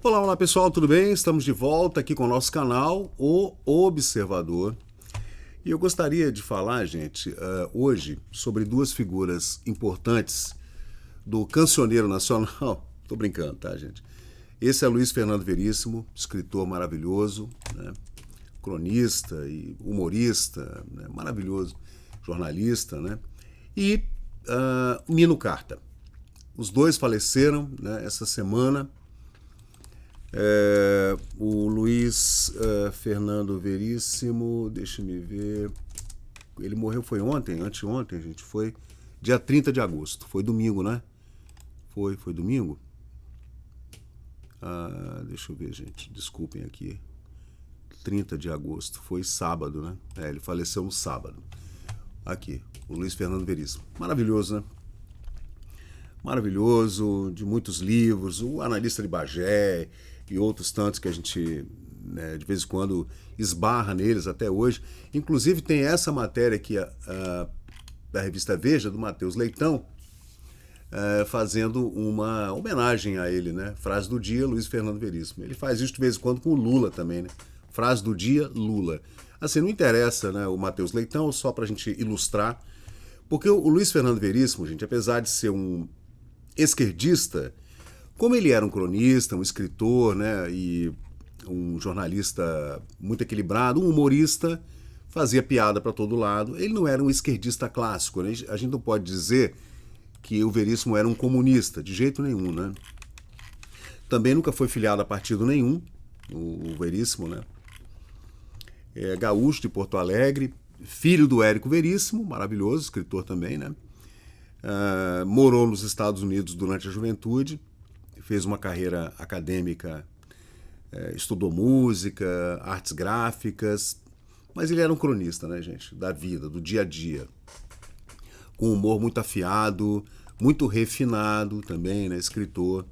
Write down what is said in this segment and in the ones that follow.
Olá, olá pessoal, tudo bem? Estamos de volta aqui com o nosso canal, O Observador. E eu gostaria de falar, gente, hoje sobre duas figuras importantes do cancioneiro nacional. Tô brincando, tá, gente? Esse é Luiz Fernando Veríssimo, escritor maravilhoso, né? Cronista e humorista, né? Maravilhoso, jornalista, né? E Mino Carta. Os dois faleceram, né, essa semana. O Luiz Fernando Veríssimo, deixa-me ver. Ele morreu foi ontem, anteontem, gente. Foi dia 30 de agosto. Foi domingo, né? Foi domingo? Deixa eu ver, gente. Desculpem aqui. 30 de agosto. Foi sábado, né? Ele faleceu no sábado. Aqui, o Luiz Fernando Veríssimo. Maravilhoso, né? Maravilhoso, de muitos livros, o Analista de Bagé e outros tantos que a gente, né, de vez em quando esbarra neles até hoje. Inclusive tem essa matéria aqui da revista Veja, do Matheus Leitão, fazendo uma homenagem a ele, né? Frase do dia, Luiz Fernando Veríssimo. Ele faz isso de vez em quando com o Lula também, né? Frase do dia, Lula. Assim, não interessa, né, o Matheus Leitão, só para a gente ilustrar, porque o Luiz Fernando Veríssimo, gente, apesar de ser um esquerdista, como ele era um cronista, um escritor, né, e um jornalista muito equilibrado, um humorista, fazia piada para todo lado. Ele não era um esquerdista clássico, né? A gente não pode dizer que o Veríssimo era um comunista, de jeito nenhum, né? Também nunca foi filiado a partido nenhum, o Veríssimo, né? É gaúcho de Porto Alegre, filho do Érico Veríssimo, maravilhoso, escritor também, né? Morou nos Estados Unidos durante a juventude, fez uma carreira acadêmica, estudou música, artes gráficas, mas ele era um cronista, né, gente, da vida, do dia a dia, com um humor muito afiado, muito refinado também, né, escritor.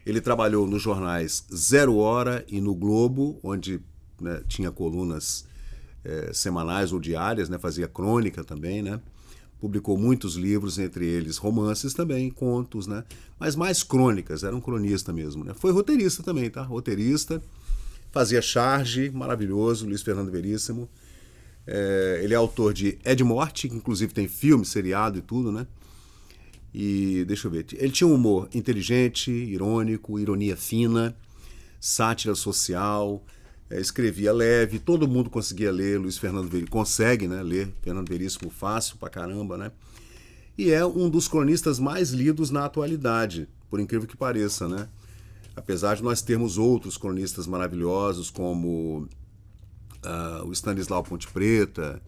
Ele trabalhou nos jornais Zero Hora e no Globo, onde, né, tinha colunas semanais ou diárias, né, fazia crônica também, né? Publicou muitos livros, entre eles romances também, contos, né? Mas mais crônicas, era um cronista mesmo, né? Foi roteirista também, tá? Roteirista, fazia charge, maravilhoso, Luiz Fernando Veríssimo. Ele é autor de Ed Morte, que inclusive tem filme, seriado e tudo, né? E deixa eu ver, ele tinha um humor inteligente, irônico, ironia fina, sátira social, escrevia leve, todo mundo conseguia ler Luiz Fernando Veríssimo, consegue, né, ler Fernando Veríssimo fácil pra caramba, né? E é um dos cronistas mais lidos na atualidade, por incrível que pareça, né? Apesar de nós termos outros cronistas maravilhosos, como o Stanislau Ponte Preta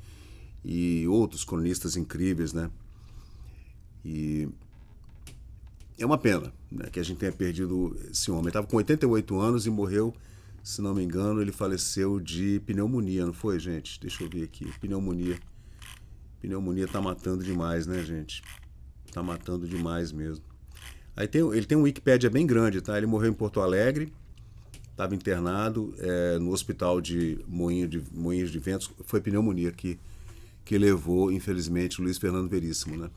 e outros cronistas incríveis, né? E é uma pena, né, que a gente tenha perdido esse homem. Ele estava com 88 anos e morreu, se não me engano, ele faleceu de pneumonia, não foi, gente? Deixa eu ver aqui. Pneumonia. Pneumonia tá matando demais, né, gente? Tá matando demais mesmo. Ele tem um Wikipédia bem grande, tá? Ele morreu em Porto Alegre, estava internado no hospital de Moinhos de Ventos. Foi pneumonia que levou, infelizmente, o Luiz Fernando Veríssimo, né?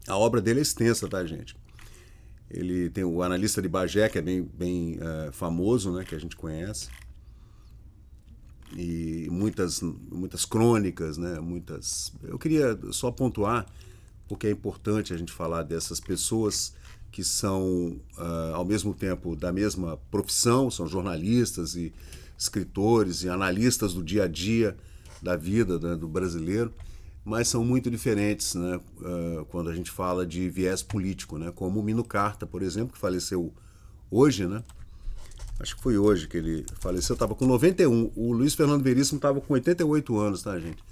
A obra dele é extensa, tá, gente? Ele tem o Analista de Bagé, que é bem famoso, né, que a gente conhece. E muitas crônicas, né, Eu queria só pontuar, porque é importante a gente falar dessas pessoas que são, ao mesmo tempo, da mesma profissão, são jornalistas e escritores e analistas do dia a dia da vida, né, do brasileiro, mas são muito diferentes, né, quando a gente fala de viés político, né, como o Mino Carta, por exemplo, que faleceu hoje, né? Acho que foi hoje que ele faleceu, estava com 91. O Luiz Fernando Veríssimo estava com 88 anos, tá, gente?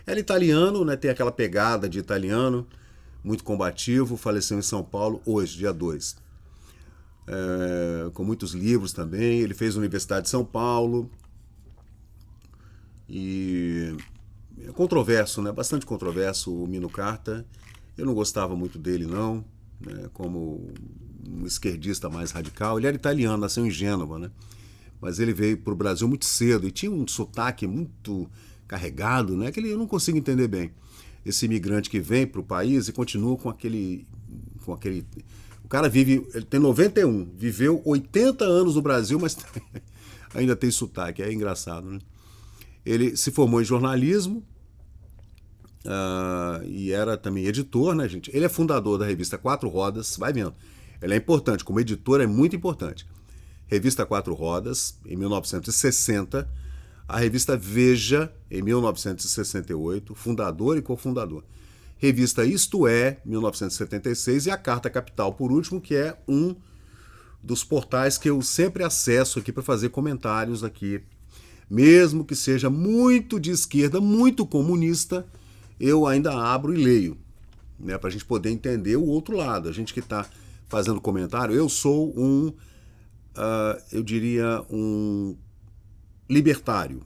Era italiano, né, tem aquela pegada de italiano, muito combativo, faleceu em São Paulo hoje, dia 2. Com muitos livros também, ele fez a Universidade de São Paulo e é controverso, né? Bastante controverso o Mino Carta. Eu não gostava muito dele, não, né? Como um esquerdista mais radical. Ele era italiano, nasceu em Gênova, né? Mas ele veio para o Brasil muito cedo e tinha um sotaque muito carregado, né? Que eu não consigo entender bem. Esse imigrante que vem para o país e continua com aquele O cara ele tem 91, viveu 80 anos no Brasil, mas ainda tem sotaque, é engraçado, né? Ele se formou em jornalismo e era também editor, né, gente? Ele é fundador da revista Quatro Rodas, vai vendo. Ele é importante, como editor é muito importante. Revista Quatro Rodas, em 1960, a revista Veja, em 1968, fundador e cofundador. Revista Isto É, 1976, e a Carta Capital, por último, que é um dos portais que eu sempre acesso aqui para fazer comentários aqui. Mesmo que seja muito de esquerda, muito comunista, eu ainda abro e leio, né, para a gente poder entender o outro lado. A gente que está fazendo comentário, eu sou eu diria, um libertário.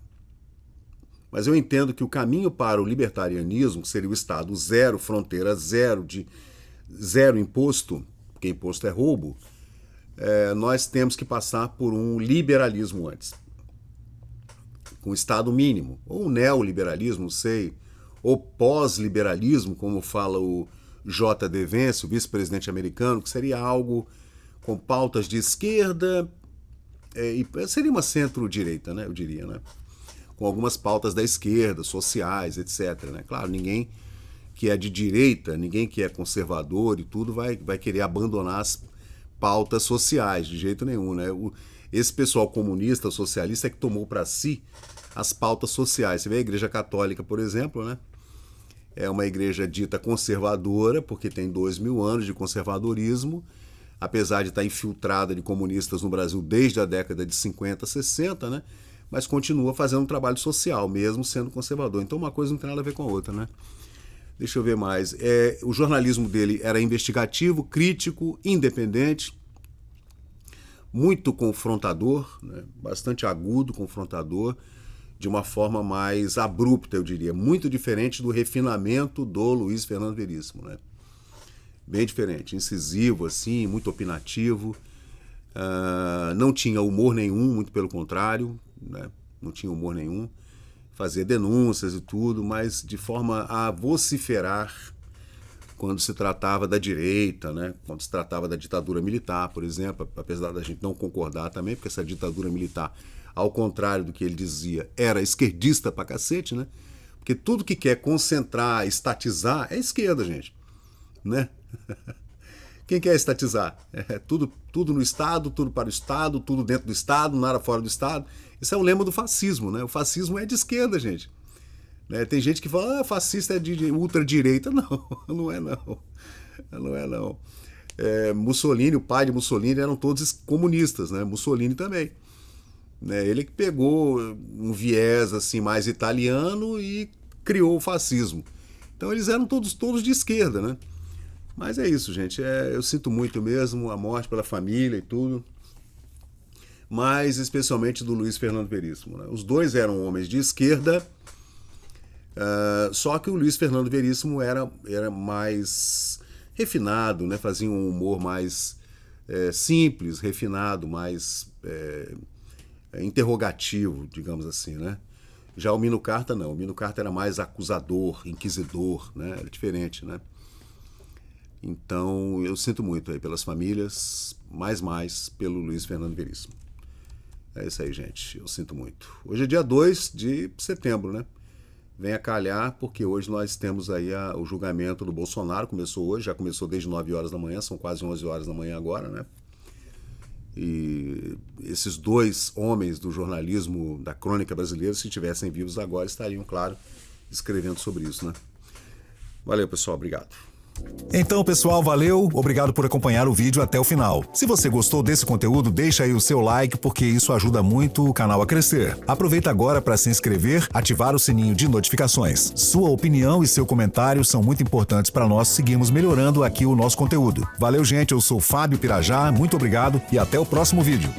Mas eu entendo que o caminho para o libertarianismo, que seria o Estado zero, fronteira zero, de zero imposto, porque imposto é roubo, nós temos que passar por um liberalismo antes. Com Estado mínimo, ou neoliberalismo, não sei, ou pós-liberalismo, como fala o J.D. Vance, o vice-presidente americano, que seria algo com pautas de esquerda, seria uma centro-direita, né, eu diria, né? Com algumas pautas da esquerda, sociais, etc. Né? Claro, ninguém que é de direita, ninguém que é conservador e tudo vai querer abandonar as pautas sociais, de jeito nenhum. Né? Esse pessoal comunista, socialista, é que tomou para si as pautas sociais. Você vê a Igreja Católica, por exemplo, né? É uma igreja dita conservadora, porque tem 2000 anos de conservadorismo, apesar de estar infiltrada de comunistas no Brasil desde a década de 50, 60, né? Mas continua fazendo um trabalho social, mesmo sendo conservador. Então uma coisa não tem nada a ver com a outra, né? Deixa eu ver mais. O jornalismo dele era investigativo, crítico, independente, muito confrontador, né? Bastante agudo, confrontador, de uma forma mais abrupta, eu diria. Muito diferente do refinamento do Luiz Fernando Veríssimo, né? Bem diferente, incisivo, assim, muito opinativo. Não tinha humor nenhum, muito pelo contrário, né? Não tinha humor nenhum. Fazia denúncias e tudo, mas de forma a vociferar quando se tratava da direita, né? Quando se tratava da ditadura militar, por exemplo, apesar da gente não concordar também, porque essa ditadura militar, ao contrário do que ele dizia, era esquerdista pra cacete, né? Porque tudo que quer concentrar, estatizar, é esquerda, gente, né? Quem quer estatizar? Tudo no Estado, tudo para o Estado, tudo dentro do Estado, nada fora do Estado. Esse é o lema do fascismo, né? O fascismo é de esquerda, gente. Né? Tem gente que fala, fascista é de ultradireita. Não, não é não. Não é não. Mussolini, o pai de Mussolini, eram todos comunistas, né? Mussolini também. Né? Ele que pegou um viés assim mais italiano e criou o fascismo. Então eles eram todos de esquerda, né? Mas é isso, gente. Eu sinto muito mesmo a morte pela família e tudo. Mas especialmente do Luiz Fernando Veríssimo. Né? Os dois eram homens de esquerda, só que o Luiz Fernando Veríssimo era mais refinado, né? Fazia um humor mais simples, refinado, mais interrogativo, digamos assim, né? Já o Mino Carta não. O Mino Carta era mais acusador, inquisidor, né? Era diferente, né? Então, eu sinto muito aí pelas famílias, mais pelo Luiz Fernando Veríssimo. É isso aí, gente. Eu sinto muito. Hoje é dia 2 de setembro, né? Vem a calhar, porque hoje nós temos aí o julgamento do Bolsonaro. Começou hoje, já começou desde 9 horas da manhã, são quase 11 horas da manhã agora, né? E esses dois homens do jornalismo da crônica brasileira, se estivessem vivos agora, estariam, claro, escrevendo sobre isso, né? Valeu, pessoal. Obrigado. Então, pessoal, valeu, obrigado por acompanhar o vídeo até o final. Se você gostou desse conteúdo, deixa aí o seu like, porque isso ajuda muito o canal a crescer. Aproveita agora para se inscrever, ativar o sininho de notificações. Sua opinião e seu comentário são muito importantes para nós seguirmos melhorando aqui o nosso conteúdo. Valeu, gente, eu sou Fábio Pirajá, muito obrigado e até o próximo vídeo.